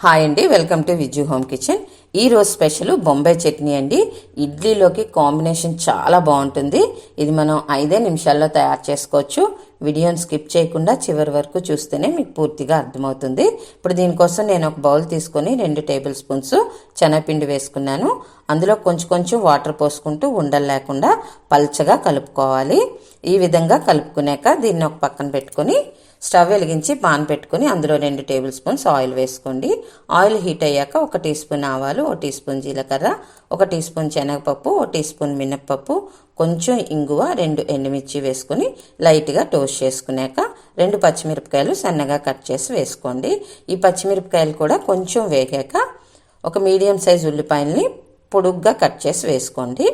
Hi అండి, welcome to Viju home kitchen. ఈరోజు special Bombay chutney అండి. ఇడ్లీలోకి కాంబినేషన్ చాలా బాగుంటుంది. ఇది మనం 5 నిమిషాల్లో తయారు చేసుకోవచ్చు. వీడియోని స్కిప్ చేయకుండా చివరి వరకు చూస్తేనే మీకు పూర్తిగా అర్థమవుతుంది. ఇప్పుడు దీనికోసం నేను ఒక బౌల్ తీసుకొని 2 టేబుల్ స్పూన్స్ శనగపిండి వేసుకున్నాను. అందులో కొంచెం కొంచెం వాటర్ పోసుకుంటూ ఉండలు లేకుండా పల్చగా కలుపుకోవాలి. ఈ విధంగా కలుపుకున్నాక దీన్ని ఒక పక్కన పెట్టుకొని స్టవ్ వెలిగించి పాన్ పెట్టుకుని అందులో 2 టేబుల్ స్పూన్స్ ఆయిల్ వేసుకోండి. ఆయిల్ హీట్ అయ్యాక 1 టీ స్పూన్ ఆవాలు, 1 టీ స్పూన్ జీలకర్ర, 1 టీ స్పూన్ శనగపప్పు, 1 టీ స్పూన్ మినప్పప్పు, కొంచెం ఇంగువ, 2 ఎండుమిర్చి వేసుకుని లైట్గా టోస్ట్ చేసుకున్నాక 2 పచ్చిమిరపకాయలు సన్నగా కట్ చేసి వేసుకోండి. ఈ పచ్చిమిరపకాయలు కూడా కొంచెం వేగాక ఒక మీడియం సైజ్ ఉల్లిపాయల్ని పొడుగ్గా కట్ చేసి వేసుకోండి.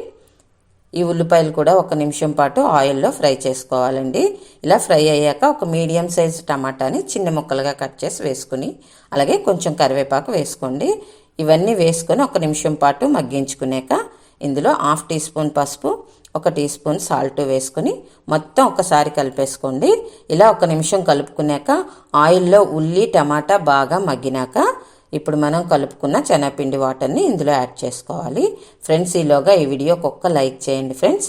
ఈ ఉల్లిపాయలు కూడా 1 నిమిషం పాటు ఆయిల్లో ఫ్రై చేసుకోవాలండి. ఇలా ఫ్రై అయ్యాక ఒక మీడియం సైజ్ టమాటాని చిన్న ముక్కలుగా కట్ చేసి వేసుకుని అలాగే కొంచెం కరివేపాకు వేసుకోండి. ఇవన్నీ వేసుకొని 1 నిమిషం పాటు మగ్గించుకున్నాక ఇందులో 1/2 టీ స్పూన్ పసుపు, 1 టీ స్పూన్ సాల్ట్ వేసుకుని మొత్తం ఒకసారి కలిపేసుకోండి. ఇలా 1 నిమిషం కలుపుకున్నాక ఆయిల్లో ఉల్లి టమాటా బాగా మగ్గినాక ఇప్పుడు మనం కలుపుకున్న శనగపిండి వాటర్ని ఇందులో యాడ్ చేసుకోవాలి. ఫ్రెండ్స్, ఈలోగా ఈ వీడియోకి ఒక్క లైక్ చేయండి. ఫ్రెండ్స్,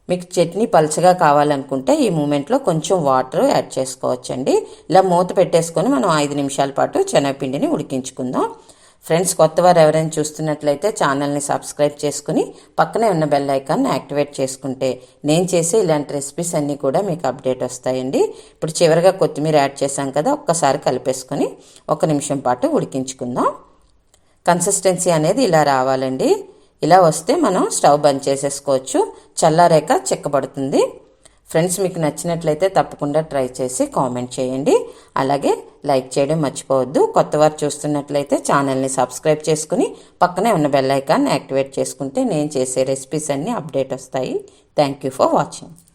మీకు చట్నీ పల్చగా కావాలనుకుంటే ఈ మూమెంట్లో కొంచెం వాటర్ యాడ్ చేసుకోవచ్చండి. ఇలా మూత పెట్టేసుకొని మనం 5 నిమిషాల పాటు శనగపిండిని ఉడికించుకుందాం. ఫ్రెండ్స్, కొత్త వారు ఎవరైనా చూస్తున్నట్లయితే ఛానల్ని సబ్స్క్రైబ్ చేసుకుని పక్కనే ఉన్న బెల్ ఐకాన్ని యాక్టివేట్ చేసుకుంటే నేను చేసే ఇలాంటి రెసిపీస్ అన్నీ కూడా మీకు అప్డేట్ వస్తాయండి. ఇప్పుడు చివరిగా కొత్తిమీర యాడ్ చేసాం కదా, ఒక్కసారి కలిపేసుకొని 1 నిమిషం పాటు ఉడికించుకుందాం. కన్సిస్టెన్సీ అనేది ఇలా రావాలండి. ఇలా వస్తే మనం స్టవ్ బంద్ చేసేసుకోవచ్చు. చల్లారాక చిక్కబడుతుంది. ఫ్రెండ్స్, మీకు నచ్చినట్లయితే తప్పకుండా ట్రై చేసి కామెంట్ చేయండి. అలాగే లైక్ చేయడం మర్చిపోవద్దు. కొత్తవారు చూస్తున్నట్లయితే ఛానల్ని సబ్స్క్రైబ్ చేసుకుని పక్కనే ఉన్న బెల్ ఐకాన్ యాక్టివేట్ చేసుకుంటే నేను చేసే రెసిపీస్ అన్నీ అప్డేట్ వస్తాయి. Thank you for watching.